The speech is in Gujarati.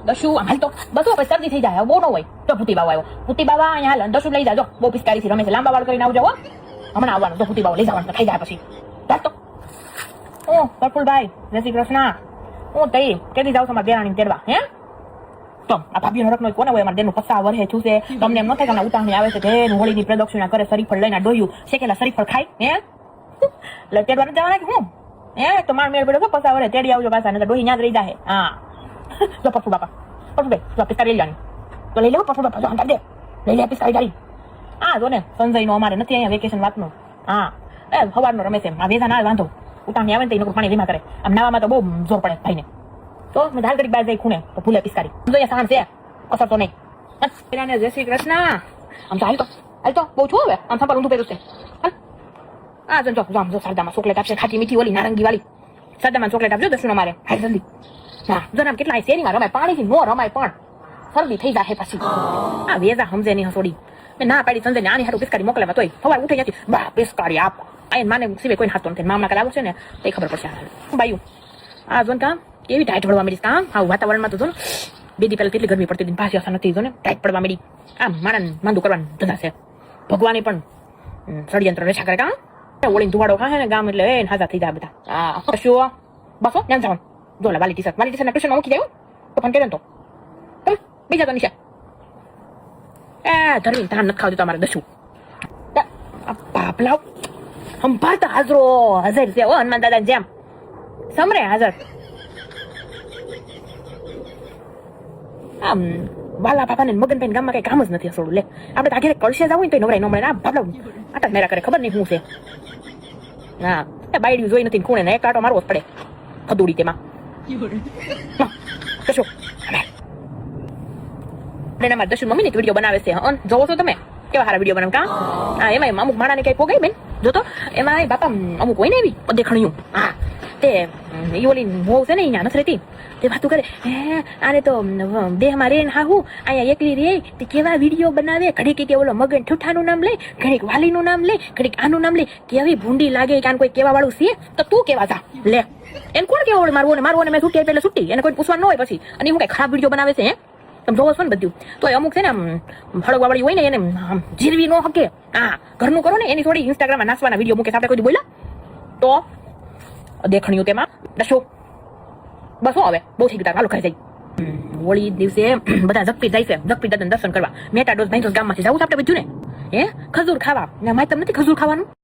દશું આમ હાલ તો બસો પછી શરદી થઈ જાય બહુ ન હોય તો ભૂતી બાવા આવ્યો ભૂતી બાવા અહીંયા હાલ દશું લઈ જાજો બહુ પિસ્કારી થી રમે છે લાંબા વાળ કરીને આવજો હો હમણાં આવવાનું તો ભૂતી બાવા લઈ જવાનું થઈ જાય પછી ચાલ તો ઓ પ્રફુલભાઈ જય શ્રી કૃષ્ણ હું તઈ કેદી જાવ છો મારા દેરાણી તેડવા હે તો આ ભાભી નો રખનો કોને હોય અમારા દેરનું પસ્સા વરહે છૂસે તમને એમ ન થાય કે ઉતાવળી આવે છે જે હોળીની પ્રદક્ષિણા કરે શરીફળ લઈને ડોયું શેકેલા શરીફળ ખાય હે એટલે તેડવા ન જવાના કે હું હે તો માર મેળ પડ્યો પસ્સા વરહે તેડી આવજો પાછા ને ડોહી યાદ રહી જાય હા જો પરફુ બાપા પરફુ ભાઈ જો પિસ્કારી લઈ જાની તો લઈ લેવો પરફુ બાપા જો અંદાજ દે લઈ લે પિસ્કારી જારી હા જો ને સંજય નો અમારે નથી અહીંયા વેકેશન વાતનું હા એ સવારનો રમે છે આ વેધા ના વાંધો ઉતાવળી આવે ને તો પાણી રીમા કરે આમ નાવામાં તો બહુ જોર પડે ભાઈને તો મેં ધાર ઘડી બાર જઈ ખૂણે તો ભૂલે પિસ્કારી સમજો અહીંયા સાણ છે અસર તો નહીં પેલાને જય શ્રી કૃષ્ણ આમ તો હાલ તો બહુ છું હવે આમ સંપર ઊંધું પહેરું છે હાલ હા જો આમ જો શારદામાં ચોકલેટ આપશે ખાટી મીઠી ઓલી નારંગી વાળી શારદામાં ચોકલેટ આપજો દસુનો મારે હાલ જલ્દી હા જો નામ કેટલા શેરીમાં રમાય પાણીથી નો રમાય પણ શરદી થઈ જાય પછી આ વેજા સમજે નહીં હસોડી મેં ના પાડી સંજય ને આની હારું પિસ્કારી મોકલાવા તોય સવાર ઉઠી જતી બા પિસ્કારી આપ આ માને સિવાય કોઈ હાથતો નથી મામા કાલે આવું છે ને તો ખબર પડશે બાયું આ જો કામ કેવી ટાઈટ પડવા માંડી કામ હા વાતાવરણમાં તો જો ને બે દી પહેલા કેટલી ગરમી પડતી હતી ભાષી અસર નથી જો ને ટાઈટ પડવા માંડી આમ માણસ માંદું કરવાનું ધંધા છે ભગવાને પણ ષડયંત્ર રેછા કરે કામ ઓળીને ધુવાડો ખાશે ને ગામ એટલે એ હાજા થઈ જાય બધા હા શું બસો જ્ઞાન જવાનું જો વાલી ટી શર્ટ ના ટ્યુશનમાં મૂકી જાય તો પણ કે તો બીજા તો નિશા એ ધરવી ધાન નથી ખાવતી તમારે દશું બાપ લાવ સંભાળતા હાજરો હાજર છે ઓ હનુમાન દાદા જેમ સમરે હાજર આમ વાલા બાપાને મગન ભાઈ ગામમાં કઈ કામ જ નથી અસોડું લે આપણે આખરે કળશે જવું ને તો નવરાય ન મળે આ બાપલા આટા મેરા કરે ખબર નહીં શું છે હા એ બાયડી જોઈ નથી ખૂણે ને એક આટો મારવો જ પડે ખદુડી તેમાં કશો મારા દર્શન મમ્મી ને વિડીયો બનાવે છે જોવો છો તમે કેવા સારા વિડીયો બનાવ કા હા એમાં અમુક માણાને કઈ પોગાઈ બેન જો તો એમાં બાપા અમુક હોય ને એવી દેખણ્યું હા તે ઓલી હોવ છે ને અહીંયા નથી રહેતી તે વાતું કરે હે આને તો દેહમાં રે ને હાહુ અહીંયા એકલી રે તે કેવા વિડીયો બનાવે ઘડીક કે ઓલો મગન ઠુઠાનું નામ લે ઘડીક વાલીનું નામ લે ઘડીક આનું નામ લે કેવી ભૂંડી લાગે કે આને કોઈ કેવા વાળું છે તો તું કેવા જા લે એને કોણ કેવા મારવો ને મેં છૂટી એટલે છૂટી એને કોઈ પૂછવાનું ન હોય પછી અને હું કઈ ખરાબ વિડીયો બનાવે છે હે તમે જોવો છો ને બધું તો અમુક છે ને આમ હળગવાવાળી હોય ને એને જીરવી ન હકે હા ઘરનું કરો ને એની થોડી ઇન્સ્ટાગ્રામમાં નાસવાના વિડીયો મૂકે આપણે કોઈ બોલ્યા તો દેખણ્યું તેમાં દશો બસ હવે બહુ થઈ ગયું હાલો ખાઈ જાય હોળી દિવસે બધા જગપીર જાય છે જગપીર દાદાને દર્શન કરવા મેટા ડોઝ ભાઈ ગામમાંથી જવું આપણે બધું ને હે ખજૂર ખાવા માય તમને નથી ખજૂર ખાવાનું